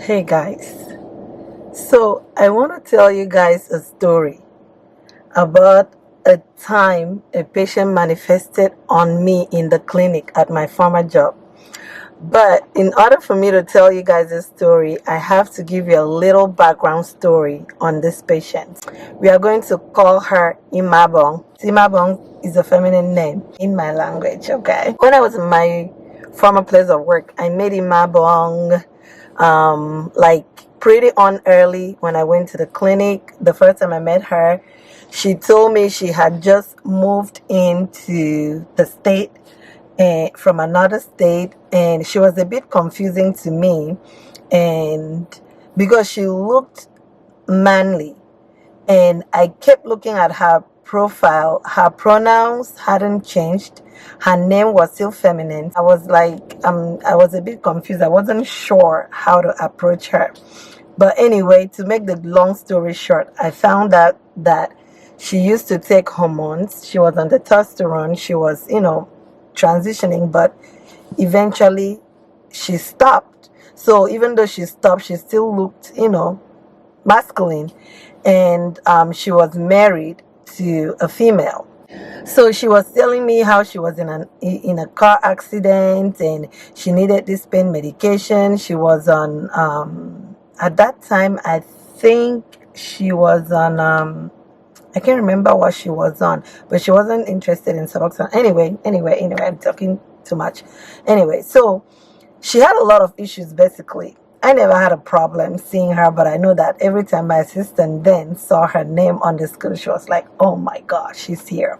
Hey guys, so I want to tell you guys a story about a time a patient manifested on me in the clinic at my former job. But in order for me to tell you guys this story, I have to give you a little background story on this patient. We are going to call her 𝐬𝐤𝐤𝐿. 𝐬𝐤𝐤𝐿 is a feminine name in my language, okay? When I was in my former place of work, I met 𝐬𝐤𝐤𝐿 like pretty on early when I went to the clinic. The first time I met her, she told me she had just moved into the state from another state, and she was a bit confusing to me, and because she looked manly, and I kept looking at her profile. Her pronouns hadn't changed. Her name was still feminine. I was like, I was a bit confused. I wasn't sure how to approach her. But anyway, to make the long story short, I found out that she used to take hormones. She was on the testosterone. She was, transitioning, but eventually she stopped. So even though she stopped, she still looked, masculine. And she was married to a female. So she was telling me how she was in a car accident and she needed this pain medication. She was on at that time, I think she was on I can't remember what she was on, but she wasn't interested in Suboxone. Anyway, I'm talking too much. Anyway, so she had a lot of issues basically. I never had a problem seeing her, but I know that every time my assistant then saw her name on the screen, she was like, oh my God, she's here.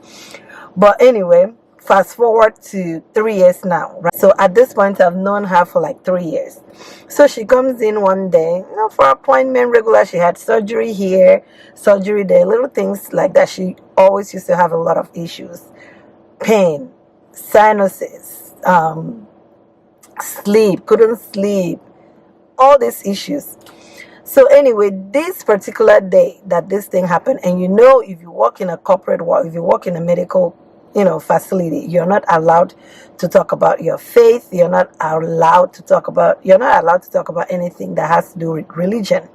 But anyway, fast forward to 3 years now, right? So at this point, I've known her for like 3 years. So she comes in one day, for appointment regular. She had surgery here, surgery there, little things like that. She always used to have a lot of issues. Pain, sinuses, sleep, couldn't sleep, all these issues. So anyway, this particular day that this thing happened, and if you work in a corporate world, if you work in a medical facility, you're not allowed to talk about your faith. You're not allowed to talk about anything that has to do with religion.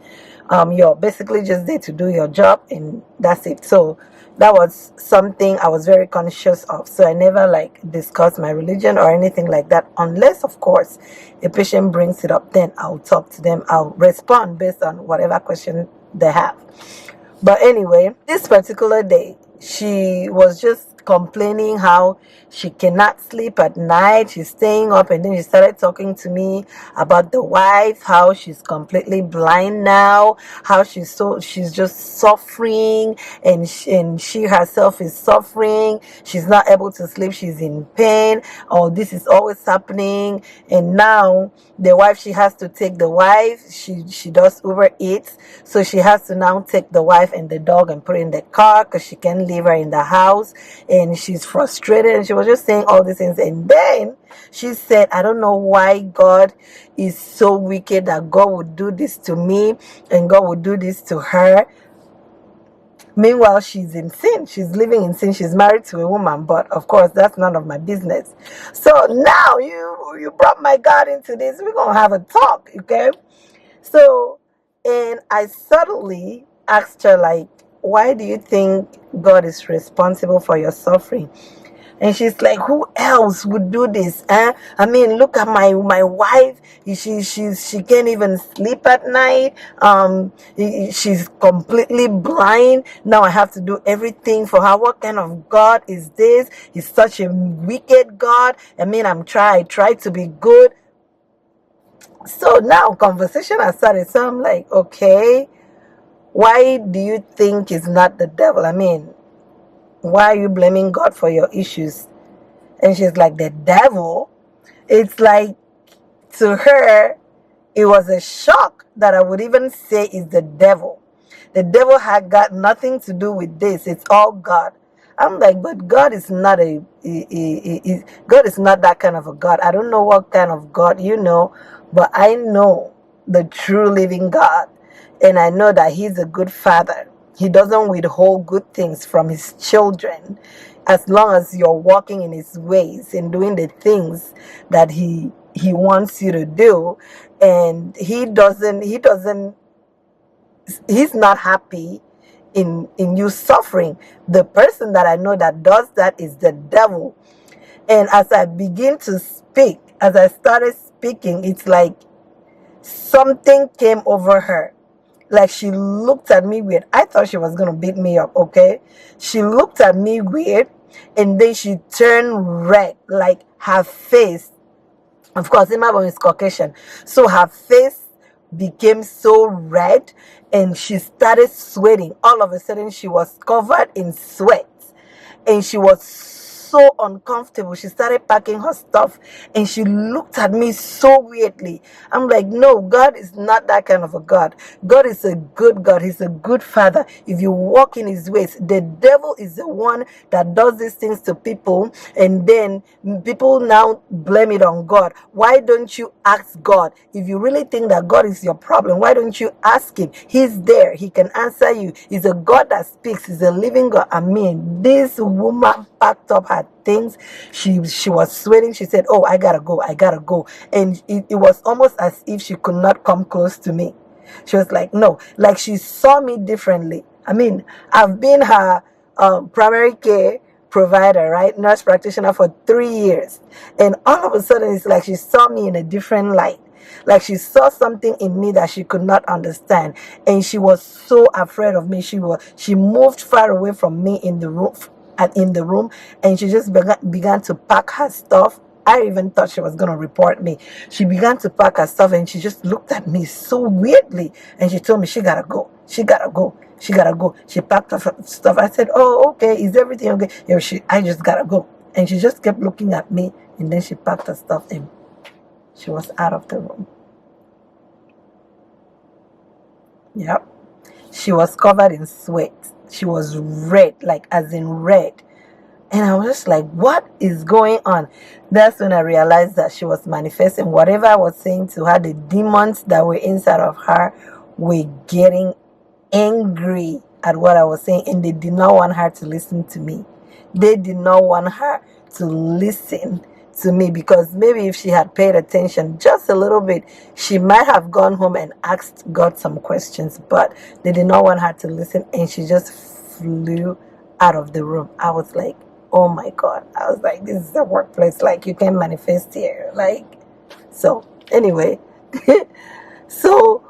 You're basically just there to do your job, and that's it. So that was something I was very conscious of. So I never discuss my religion or anything like that, unless of course a patient brings it up. Then I'll talk to them. I'll respond based on whatever question they have. But anyway, this particular day, she was just complaining how she cannot sleep at night. She's staying up, and then she started talking to me about the wife, how she's completely blind now, how she's just suffering, and she herself is suffering. She's not able to sleep. She's in pain. Oh, this is always happening. And now the wife, she has to take the wife. She does Uber Eats, so she has to now take the wife and the dog and put in the car because she can't leave her in the house. And she's frustrated, and she was just saying all these things. And then she said, I don't know why God is so wicked that God would do this to me and God would do this to her. Meanwhile, she's in sin. She's living in sin. She's married to a woman, but of course, that's none of my business. So now you brought my God into this. We're going to have a talk, okay? So, and I subtly asked her, why do you think God is responsible for your suffering? And she's like, who else would do this? I mean, look at my wife. She can't even sleep at night. She's completely blind. Now I have to do everything for her. What kind of God is this? He's such a wicked God. I mean, I try to be good. So now conversation has started. So I'm like, okay, why do you think it's not the devil? I mean, why are you blaming God for your issues? And she's like, the devil? It's like, to her, it was a shock that I would even say is the devil. The devil had got nothing to do with this. It's all God. I'm like, but God is not God is not that kind of a God. I don't know what kind of God you know, but I know the true living God. And I know that He's a good Father. He doesn't withhold good things from His children, as long as you're walking in His ways and doing the things that He wants you to do. and he's not happy in you suffering. The person that I know that does that is the devil. And as I started speaking, it's like something came over her. Like she looked at me weird. I thought she was going to beat me up, okay? She looked at me weird, and then she turned red, like her face. Of course, 𝐬𝐨𝐵𝐞 is Caucasian. So her face became so red, and she started sweating. All of a sudden, she was covered in sweat, and she was so uncomfortable. She started packing her stuff, and she looked at me so weirdly. I'm like, no, God is not that kind of a God. God is a good God. He's a good Father. If you walk in his ways, the devil is the one that does these things to people, and then people now blame it on God. Why don't you ask God? If you really think that God is your problem, why don't you ask him? He's there. He can answer you. He's a God that speaks. He's a living God. I mean, this woman packed up her things. She was sweating. She said, oh, I gotta go. And it was almost as if she could not come close to me. She was like, no, like she saw me differently. I mean, I've been her primary care provider, right, nurse practitioner for 3 years, and all of a sudden it's like she saw me in a different light. Like she saw something in me that she could not understand, and she was so afraid of me. She moved far away from me in the room, and she just began to pack her stuff. I even thought she was going to report me. She began to pack her stuff, and she just looked at me so weirdly, and she told me she gotta go. She packed her stuff. I said, oh, okay, is everything okay? I just gotta go. And she just kept looking at me, and then she packed her stuff, and she was out of the room. Yep. She was covered in sweat. She was red, like as in red. And I was just like, what is going on? That's when I realized that she was manifesting. Whatever I was saying to her, the demons that were inside of her were getting angry at what I was saying, and they did not want her to listen to me. They did not want her to listen to me, because maybe if she had paid attention just a little bit, she might have gone home and asked God some questions, but they did not want her to listen, and she just flew out of the room. I was like, oh my God. I was like, this is a workplace, like you can manifest here, like. So anyway, so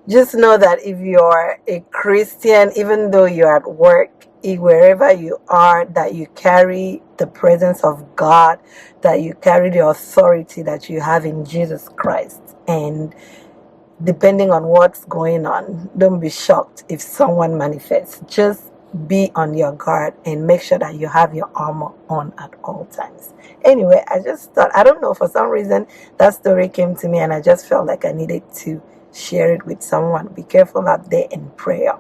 just know that if you're a Christian, even though you're at work, wherever you are, that you carry the presence of God, that you carry the authority that you have in Jesus Christ. And depending on what's going on, don't be shocked if someone manifests. Just be on your guard and make sure that you have your armor on at all times. Anyway, I just thought, I don't know, for some reason that story came to me, and I just felt like I needed to share it with someone. Be careful out there in prayer.